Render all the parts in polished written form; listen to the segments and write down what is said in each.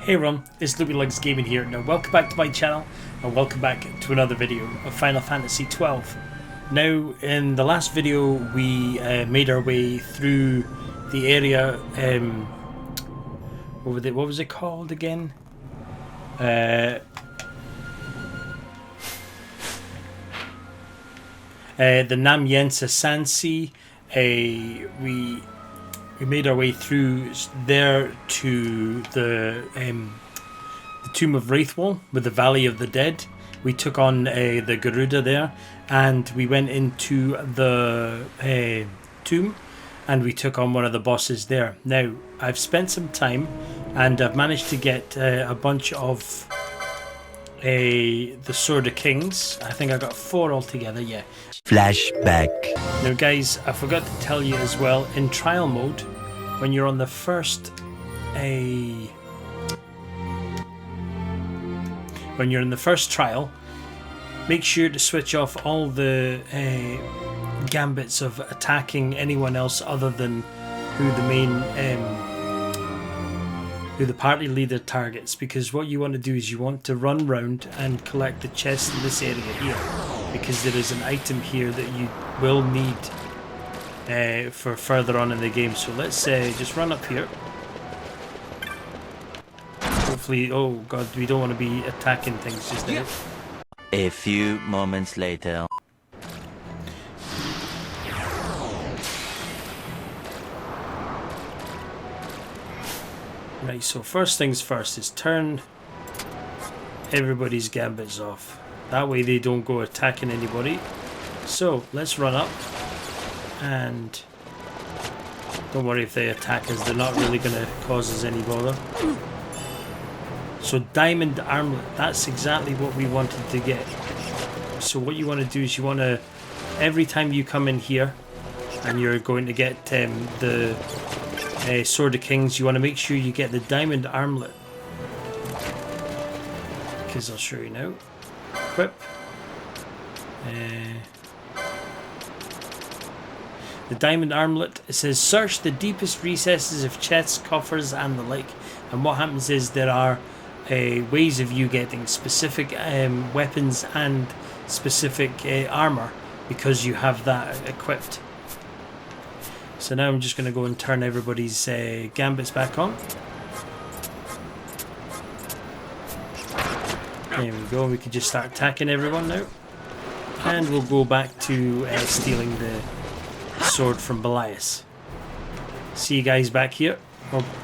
Hey everyone, it's Loopylugs Gaming here. Now welcome back to my channel and welcome back to another video of Final Fantasy XII. Now in the last video we made our way through the area, what was it called again? The Namyensa Sansi. We made our way through there to the Tomb of Wraithwall with the Valley of the Dead. We took on the Garuda there, and we went into the tomb, and we took on one of the bosses there. Now, I've spent some time, and I've managed to get a bunch of the Sword of Kings. I think I got 4 altogether, yeah. Flashback. Now guys, I forgot to tell you as well, in trial mode, when you're on the first when you're in the first trial, make sure to switch off all the gambits of attacking anyone else other than who the party leader targets, because what you want to do is you want to run round and collect the chest in this area here, because there is an item here that you will need for further on in the game. So let's just run up here. Hopefully, oh god, we don't want to be attacking things just now. A few moments later. Right, so first things first is turn everybody's gambits off. That way they don't go attacking anybody. So let's run up, and don't worry if they attack us, they're not really going to cause us any bother. So diamond armlet, that's exactly what we wanted to get. So what you want to do is you want to, every time you come in here and you're going to get the Sword of Kings, you want to make sure you get the diamond armlet, because I'll show you now. Equip. The diamond armlet, it says search the deepest recesses of chests, coffers and the like, and what happens is there are ways of you getting specific weapons and specific armor because you have that equipped. So now I'm just going to go and turn everybody's gambits back on. There we go, we can just start attacking everyone now. And we'll go back to stealing the sword from Ivalice. See you guys back here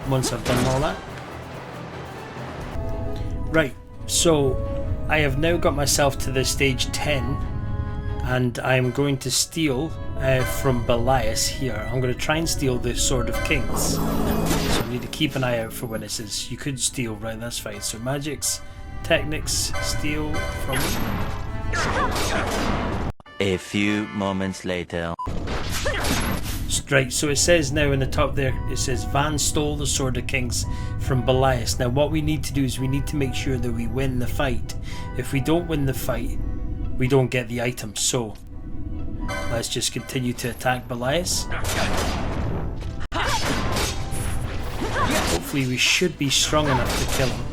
once I've done all that. Right, so I have now got myself to the stage 10, and I'm going to steal from Ivalice here. I'm going to try and steal the Sword of Kings. So I need to keep an eye out for when it says you could steal, right, that's fine. So magics, techniques, steal from... A few moments later. Right, so it says now in the top there, it says Vaan stole the Sword of Kings from Ivalice. Now what we need to do is we need to make sure that we win the fight. If we don't win the fight, we don't get the item. So let's just continue to attack Ivalice. Hopefully we should be strong enough to kill him.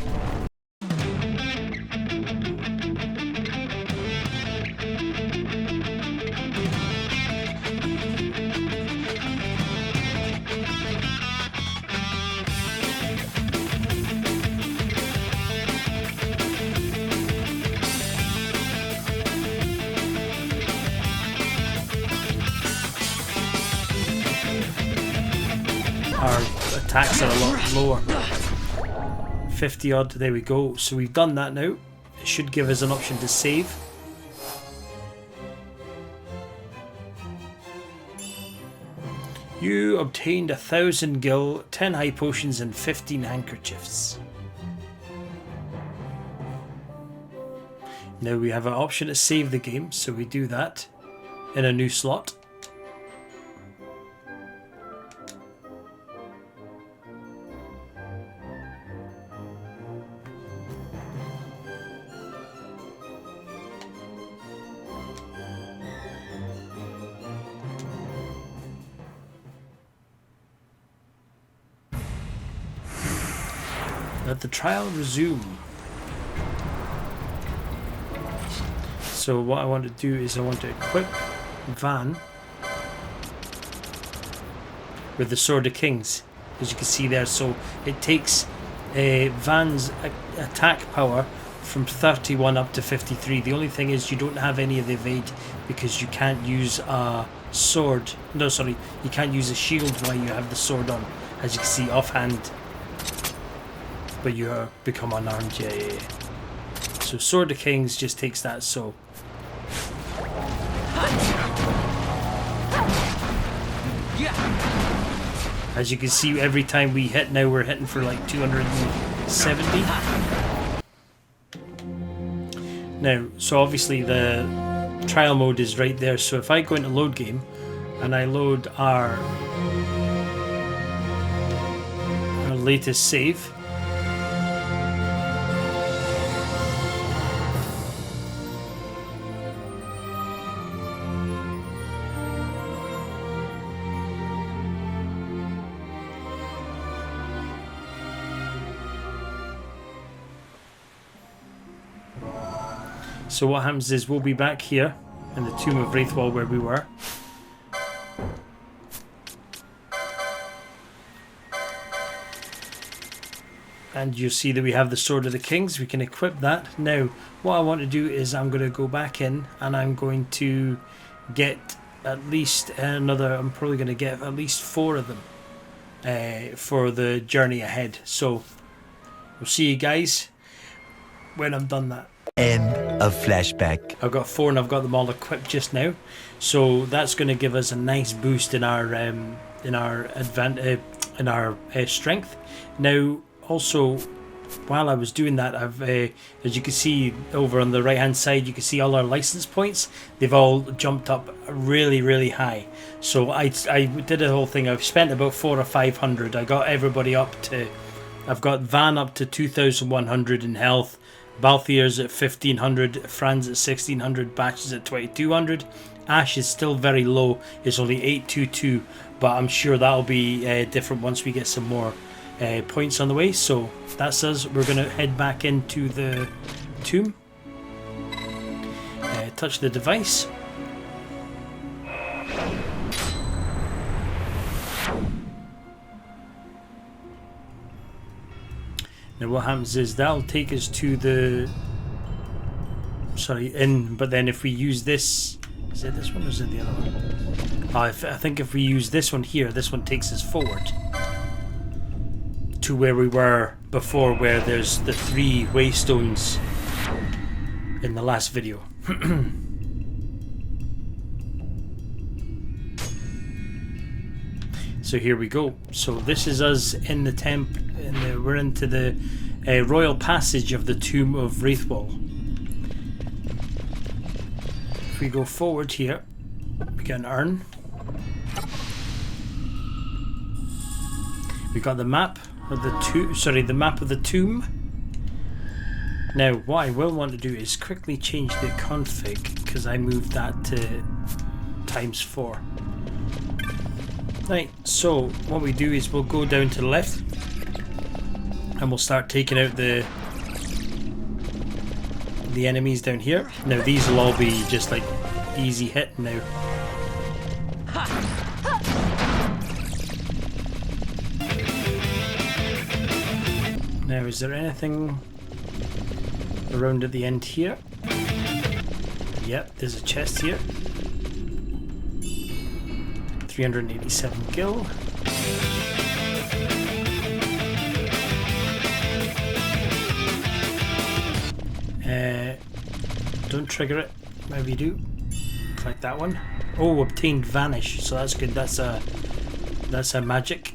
Our attacks are a lot lower. 50 odd, there we go. So we've done that now. It should give us an option to save. You obtained 1,000 gil, 10 high potions and 15 handkerchiefs. Now we have an option to save the game, so we do that in a new slot. Let the trial resume. So what I want to do is I want to equip Vaan with the Sword of Kings, as you can see there. So it takes Vaan's attack power from 31 up to 53. The only thing is you don't have any of the evade because you can't use a sword. No, sorry, you can't use a shield while you have the sword on, as you can see offhand. But you become unarmed, yeah. So Sword of Kings just takes that, so. As you can see, every time we hit now, we're hitting for like 270. Now, so obviously the trial mode is right there. So if I go into load game and I load our latest save, so what happens is we'll be back here in the Tomb of Wraithwall where we were. And you'll see that we have the Sword of the Kings. We can equip that. Now, what I want to do is I'm going to go back in and I'm going to get at least another, I'm probably going to get at least 4 of them for the journey ahead. So, we'll see you guys when I've done that. End of flashback. I've got 4 and I've got them all equipped just now, so that's going to give us a nice boost in our strength. Now, also, while I was doing that, I've as you can see over on the right hand side, you can see all our license points. They've all jumped up really high. So I did a whole thing. I've spent about 400 or 500. I got everybody up to. I've got Vaan up to 2,100 in health. Balthier's at 1,500, Fran's at 1,600, Batch is at 2,200. Ashe is still very low, it's only 822, but I'm sure that'll be different once we get some more points on the way. So that's us. We're going to head back into the tomb. Touch the device. Now what happens is that'll take us to the but then if we use this, is it this one or is it the other one? I think if we use this one here, this one takes us forward to where we were before, where there's the 3 waystones in the last video. So here we go. So this is us in the temp. We're into the royal passage of the Tomb of Wraithwall. If we go forward here, we get an urn. We got the map of the the map of the tomb. Now, what I will want to do is quickly change the config because I moved that to ×4. Right, so what we do is we'll go down to the left and we'll start taking out the enemies down here. Now these will all be just like easy hit now. Now is there anything around at the end here? Yep, there's a chest here. 387 gil. Don't trigger it. Maybe you do. Like that one. Oh, obtained vanish. So that's good. That's a magic.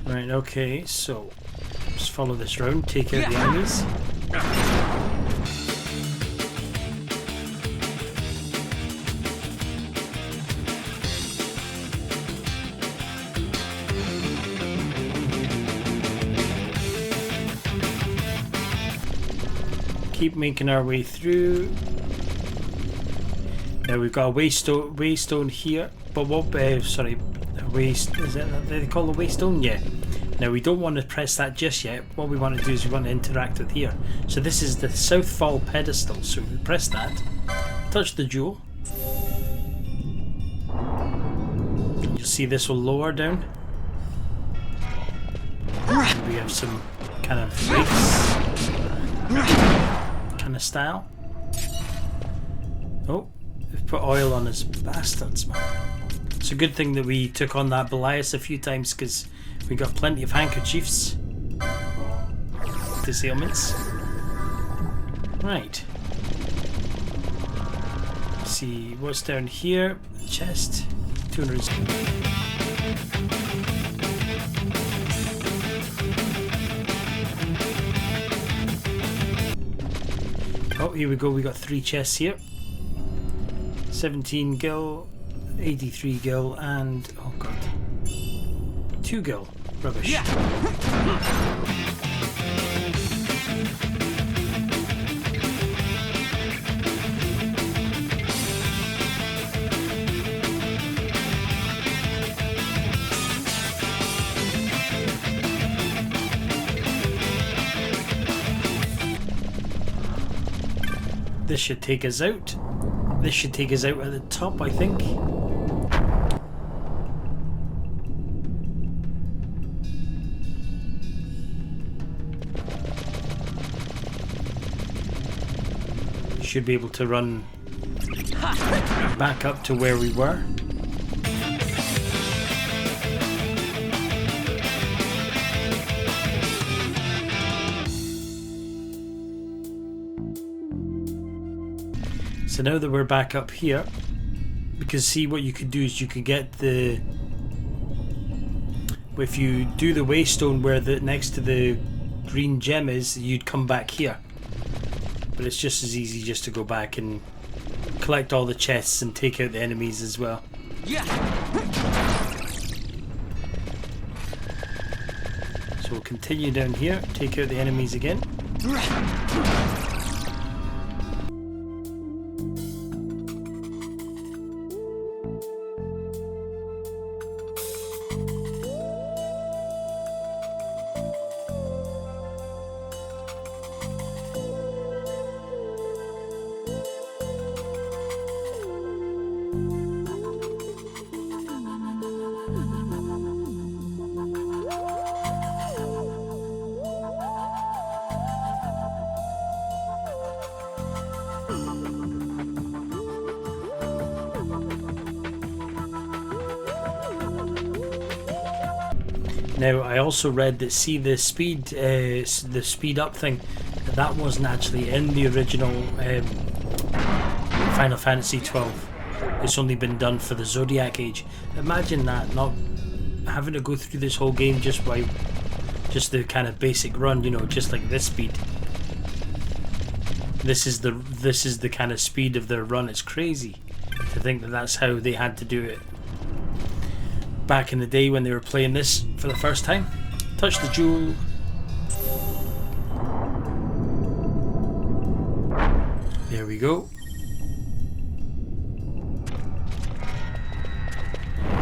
Right, okay, so just follow this round, take out the enemies. keep making our way through. Now we've got a waystone here, but what? Sorry, a waste. Is it? They call it a waystone? Yeah. Now we don't want to press that just yet. What we want to do is we want to interact with here. So this is the Southfall pedestal. So we press that, touch the jewel. You'll see this will lower down. And we have some kind of race kind of style. Oh, we've put oil on his bastards, man. It's a good thing that we took on that Belias a few times because we got plenty of handkerchiefs. Disailments. Right. Let's see what's down here. Chest. 200. Oh, here we go. We got 3 chests here. 17 gil, 83 gil, and oh god, 2 gil. Rubbish. Yeah. This should take us out. This should take us out at the top, I think. Should be able to run back up to where we were. So now that we're back up here, because see what you could do is you could get the, if you do the waystone where the next to the green gem is, you'd come back here. But it's just as easy just to go back and collect all the chests and take out the enemies as well. Yeah. So we'll continue down here, take out the enemies again. Now I also read that the speed up thing, that wasn't actually in the original Final Fantasy XII. It's only been done for the Zodiac Age. Imagine that, not having to go through this whole game just the kind of basic run, you know, just like this speed. This is the kind of speed of their run. It's crazy to think that that's how they had to do it back in the day when they were playing this for the first time. Touch the jewel. There we go.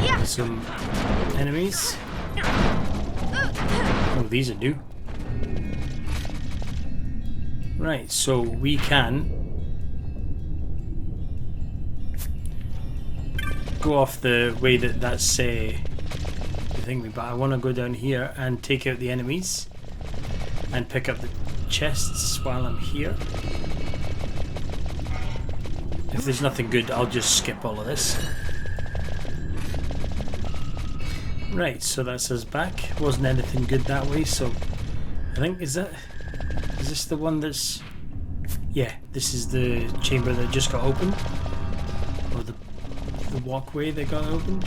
Yeah. Some enemies. Oh, these are new. Right, so we can go off the way that's the thing, but I want to go down here and take out the enemies and pick up the chests while I'm here. If there's nothing good, I'll just skip all of this. Right, so that's us back. Wasn't anything good that way, so I think is this the one that's, yeah, this is the chamber that just got opened, or the walkway that got opened.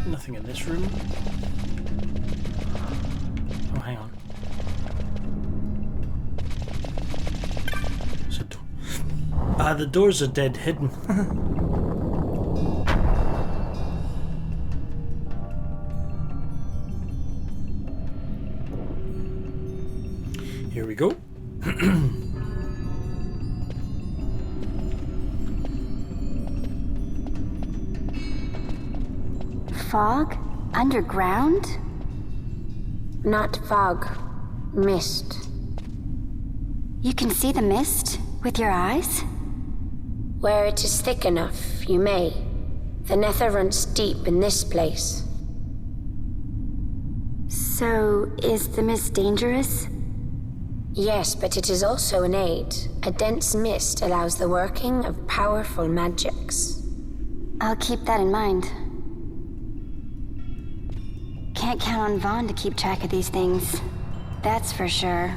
Nothing in this room. Oh, hang on. So the doors are dead hidden. Here we go. Fog? Underground? Not fog. Mist. You can see the mist with your eyes? Where it is thick enough, you may. The nether runs deep in this place. So, is the mist dangerous? Yes, but it is also an aid. A dense mist allows the working of powerful magics. I'll keep that in mind. Can't count on Vaan to keep track of these things. That's for sure.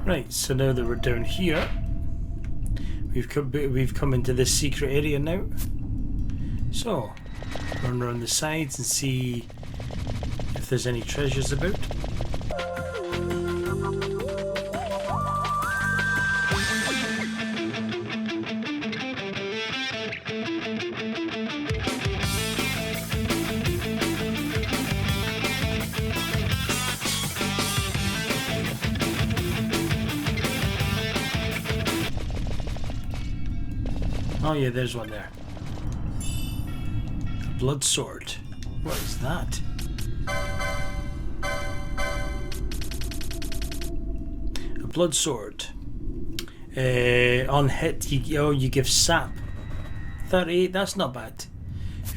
Right, so now that we're down here, we've come into this secret area now. So, run around the sides and see if there's any treasures about. Oh yeah, there's one there. A blood sword. What is that? A blood sword. On hit, you give sap. 38, that's not bad.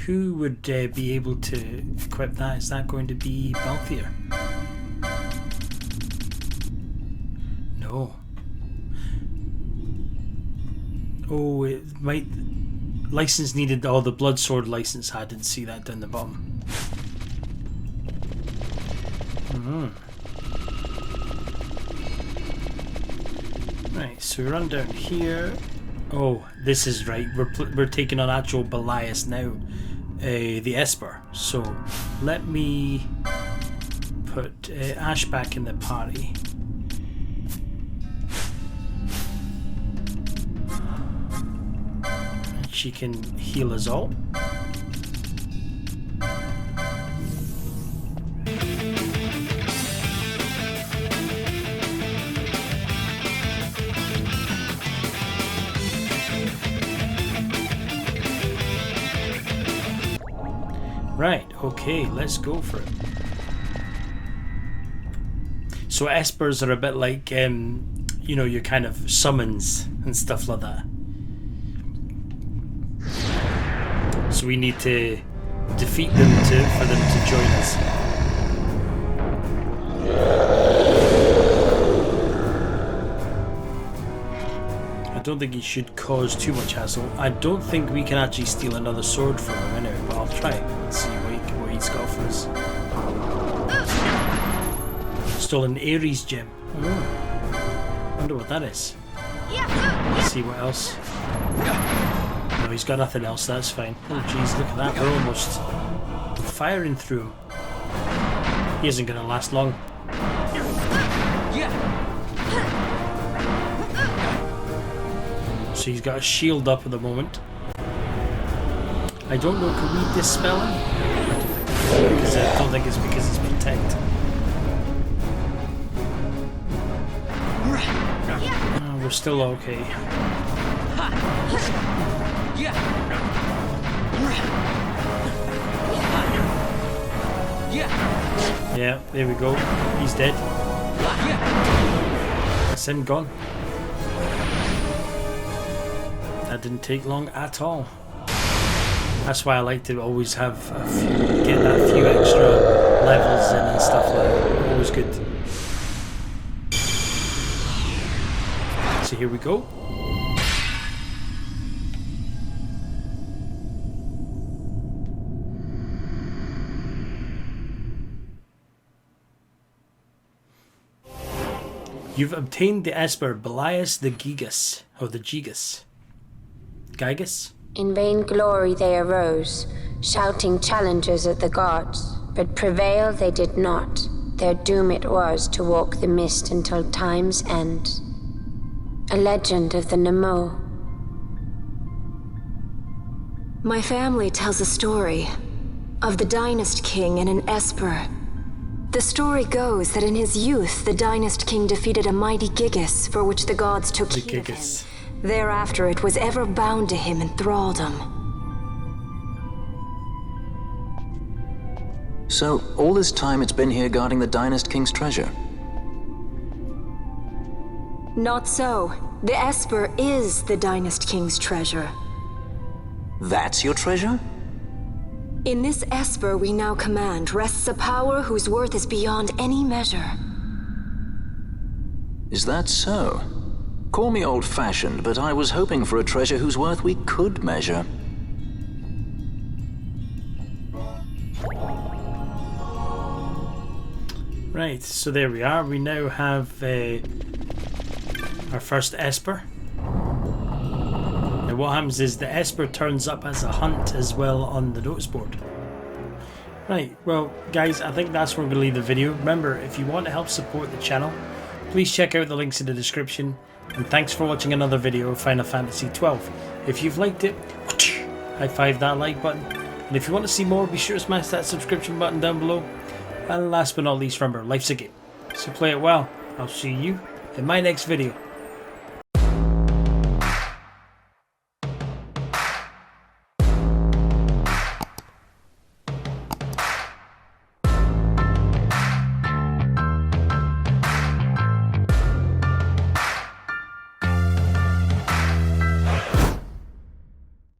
Who would be able to equip that? Is that going to be Balthier? No. Oh, it might... License needed... Oh, the blood sword license. I didn't see that down the bottom. Right, so we run down here. Oh, this is right. We're taking on actual Belias now. The Esper. So, let me put Ashe back in the party. She can heal us all. Right, okay, let's go for it. So Espers are a bit like, you know, your kind of summons and stuff like that. So we need to defeat them for them to join us. I don't think he should cause too much hassle. I don't think we can actually steal another sword from him anyway, but I'll try and see what he's got for us. Stole an Ares gem. Oh. Wonder what that is. Let's see what else. No, he's got nothing else, that's fine. Oh jeez, look at that, we're almost firing through him. He isn't going to last long. So he's got a shield up at the moment. I don't know, can we dispel him? Because I don't think it's because it's protect. Oh, we're still okay. Yeah, there we go. He's dead. That's him gone. That didn't take long at all. That's why I like to always have get that few extra levels in and stuff like that. Always good. So here we go. You've obtained the Esper Belias the Gigas, or the Gigas. Gigas? In vain glory they arose, shouting challenges at the gods, but prevail they did not. Their doom it was to walk the mist until time's end. A legend of the Nemo. My family tells a story. of the Dynast King and an Esper. The story goes that in his youth, the Dynast King defeated a mighty Gigas for which the gods took heed of him. Thereafter, it was ever bound to him in thraldom. So, all this time it's been here guarding the Dynast King's treasure? Not so. The Esper is the Dynast King's treasure. That's your treasure? In this Esper we now command rests a power whose worth is beyond any measure. Is that so? Call me old-fashioned, but I was hoping for a treasure whose worth we could measure. Right, so there we are. We now have our first Esper. Now what happens is the Esper turns up as a hunt as well on the notice board. Right, well guys, I think that's where we're going to leave the video. Remember, if you want to help support the channel, please check out the links in the description. And thanks for watching another video of Final Fantasy XII. If you've liked it, high five that like button. And if you want to see more, be sure to smash that subscription button down below. And last but not least, remember, life's a game, so play it well. I'll see you in my next video.